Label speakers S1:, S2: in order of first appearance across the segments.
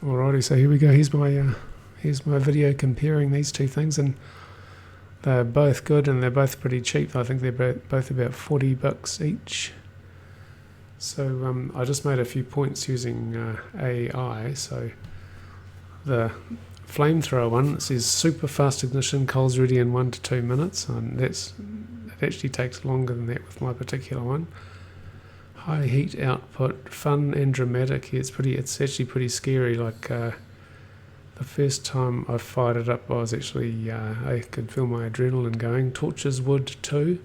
S1: Alrighty, so here we go. Here's my video comparing these two things, and they're both good and they're both pretty cheap. I think they're both about $40 each. So I just made a few points using AI. So the Flamethrower one, it says super fast ignition, coals ready in 1 to 2 minutes, and it actually takes longer than that with my particular one. High heat output, fun and dramatic. Yeah, it's actually pretty scary. Like the first time I fired it up, I could feel my adrenaline going. Torches wood too,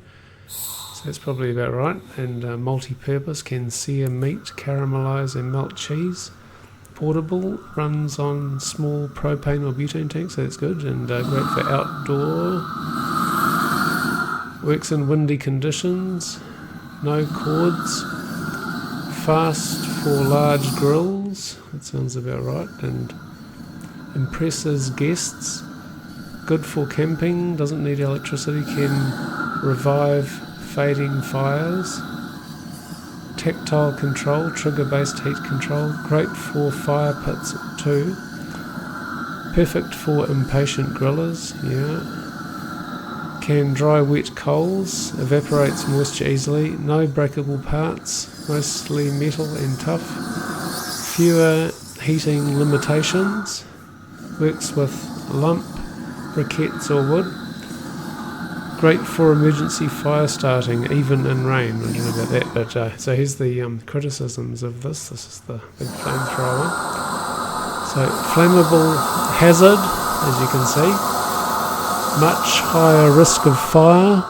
S1: so that's probably about right. And multi-purpose, can sear meat, caramelise and melt cheese. Portable, runs on small propane or butane tanks, so that's good, and great for outdoor. Works in windy conditions. No cords. Fast for large grills, that sounds about right, and impresses guests. Good for camping, doesn't need electricity, can revive fading fires. Tactile control, trigger-based heat control, great for fire pits too. Perfect for impatient grillers, yeah. Can dry wet coals, evaporates moisture easily, no breakable parts, mostly metal and tough, fewer heating limitations, works with lump, briquettes or wood, great for emergency fire starting, even in rain. I don't know about that, but so here's the criticisms of this. This is the big Flamethrower. So flammable hazard, as you can see. Much higher risk of fire,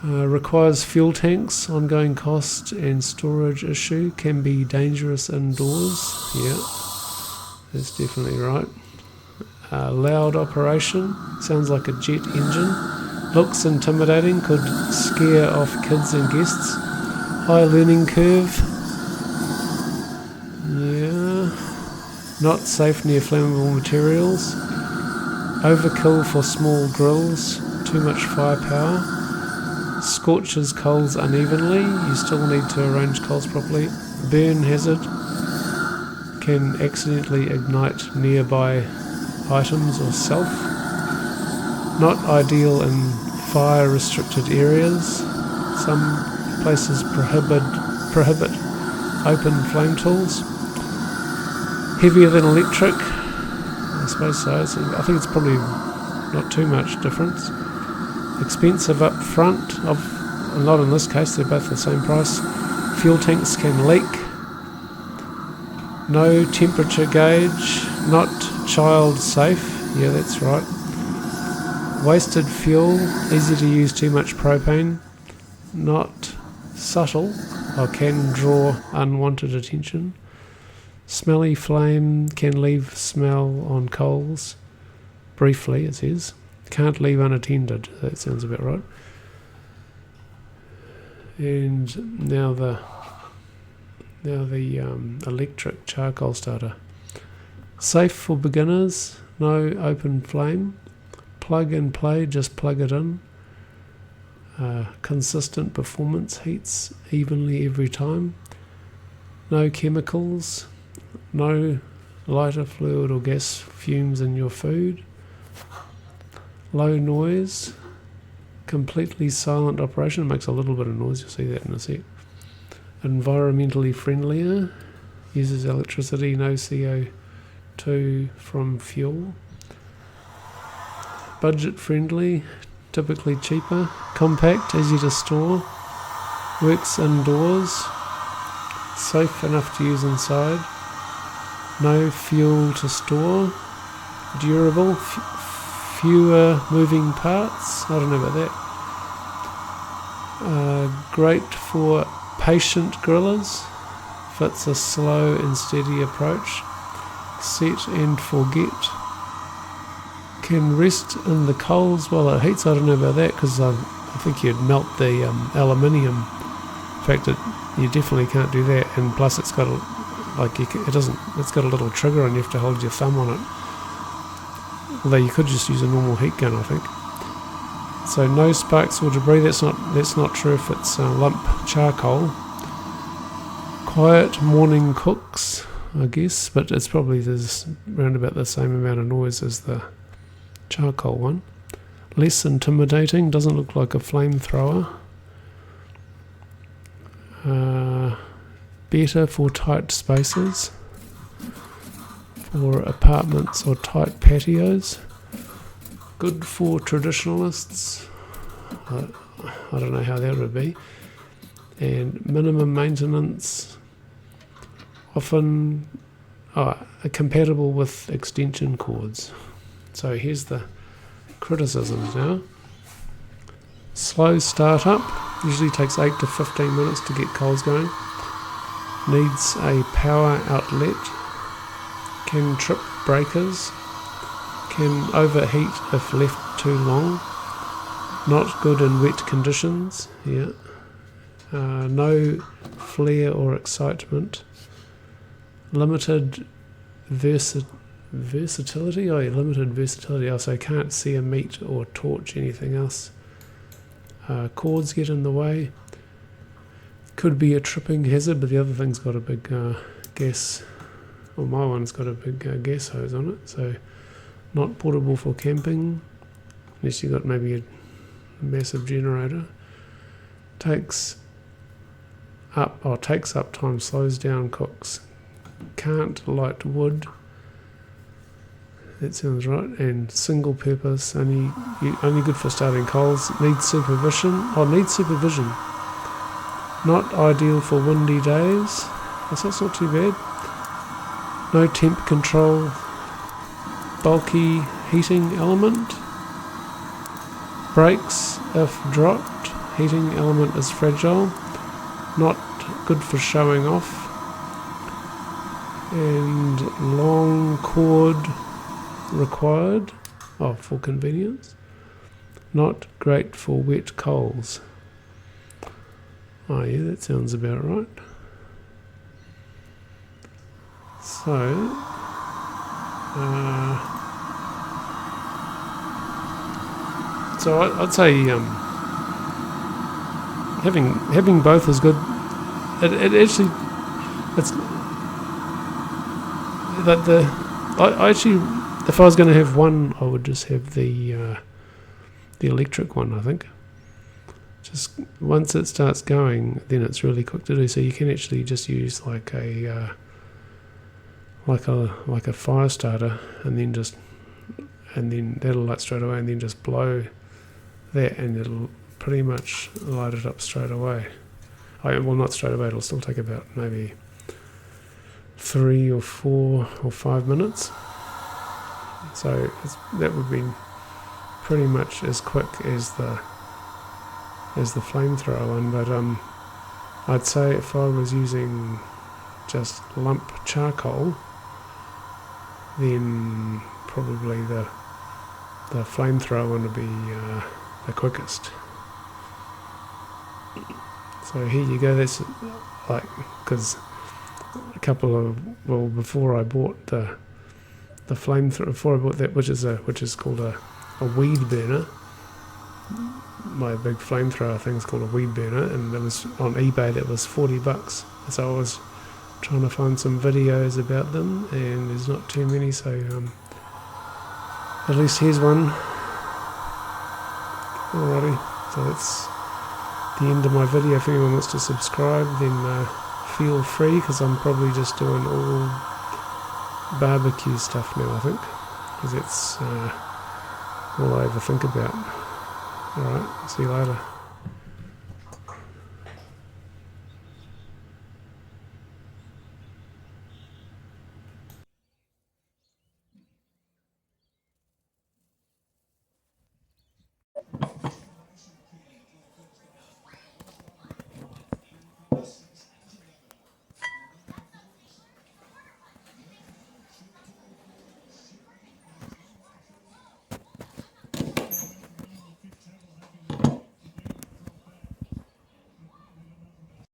S1: requires fuel tanks, ongoing cost and storage issue, can be dangerous indoors, yeah, that's definitely right. Loud operation, sounds like a jet engine, looks intimidating, could scare off kids and guests. High learning curve, yeah, not safe near flammable materials. Overkill for small grills, too much firepower. Scorches coals unevenly, you still need to arrange coals properly. Burn hazard, can accidentally ignite nearby items or self. Not ideal in fire restricted areas. Some places prohibit open flame tools. Heavier than electric, I suppose so. I think it's probably not too much difference. Expensive up front, not in this case, they're both the same price. Fuel tanks can leak. No temperature gauge, not child safe, yeah, that's right. Wasted fuel, easy to use too much propane. Not subtle, or can draw unwanted attention. Smelly flame, can leave smell on coals. Briefly, it says. Can't leave unattended. That sounds about right. And now the electric charcoal starter. Safe for beginners. No open flame. Plug and play. Just plug it in. Consistent performance. Heats evenly every time. No chemicals. No lighter fluid or gas fumes in your food. Low noise. Completely silent operation. It makes a little bit of noise, you'll see that in a sec. Environmentally friendlier. Uses electricity, no CO2 from fuel. Budget friendly. Typically cheaper. Compact, easy to store. Works indoors. Safe enough to use inside. No fuel to store. Durable. Fewer moving parts. I don't know about that. Great for patient grillers. Fits a slow and steady approach. Set and forget. Can rest in the coals while it heats. I don't know about that, because I think you'd melt the aluminium. In fact, you definitely can't do that. And plus, it's got it's got a little trigger, and you have to hold your thumb on it. Although you could just use a normal heat gun, I think. So no sparks or debris. That's not true if it's lump charcoal. Quiet morning cooks. I guess, but it's probably there's around about the same amount of noise as the charcoal one. Less intimidating, doesn't look like a flamethrower. Better for tight spaces, for apartments or tight patios. Good for traditionalists. I don't know how that would be. And minimum maintenance, often compatible with extension cords. So here's the criticisms now. Slow startup, usually takes 8 to 15 minutes to get coals going. Needs a power outlet. Can trip breakers. Can overheat if left too long. Not good in wet conditions. No flare or excitement. Limited versatility. Limited versatility. So can't see a meat or torch anything else. Cords get in the way. Could be a tripping hazard, but the other thing's got a big gas. Well, my one's got a big gas hose on it, so not portable for camping, unless you've got maybe a massive generator. Takes up time, slows down, cooks. Can't light wood. That sounds right. And single purpose, only good for starting coals. Needs supervision. Needs supervision. Not ideal for windy days. That's not too bad. No temp control. Bulky heating element. Breaks if dropped. Heating element is fragile. Not good for showing off. And long cord required. For convenience. Not great for wet coals. That sounds about right. So, I'd say having both is good. It's that I actually, if I was going to have one, I would just have the electric one. I think. Just once it starts going, then it's really quick to do. So you can actually just use like a fire starter, and then that'll light straight away, and then just blow that, and it'll pretty much light it up straight away. Well, not straight away. It'll still take about maybe 3 or 4 or 5 minutes. So that would be pretty much as quick as the flamethrower one, but I'd say if I was using just lump charcoal, then probably the flamethrower one would be the quickest. So here you go. That's like, because before I bought the flamethrower, before I bought that, which is called a weed burner. My big flamethrower thing's called a weed burner, and it was on eBay. That was $40. So I was trying to find some videos about them, and there's not too many. So at least here's one. Alrighty, so that's the end of my video. If anyone wants to subscribe, then feel free, because I'm probably just doing all barbecue stuff now, I think, because that's all I ever think about. Alright, see you later.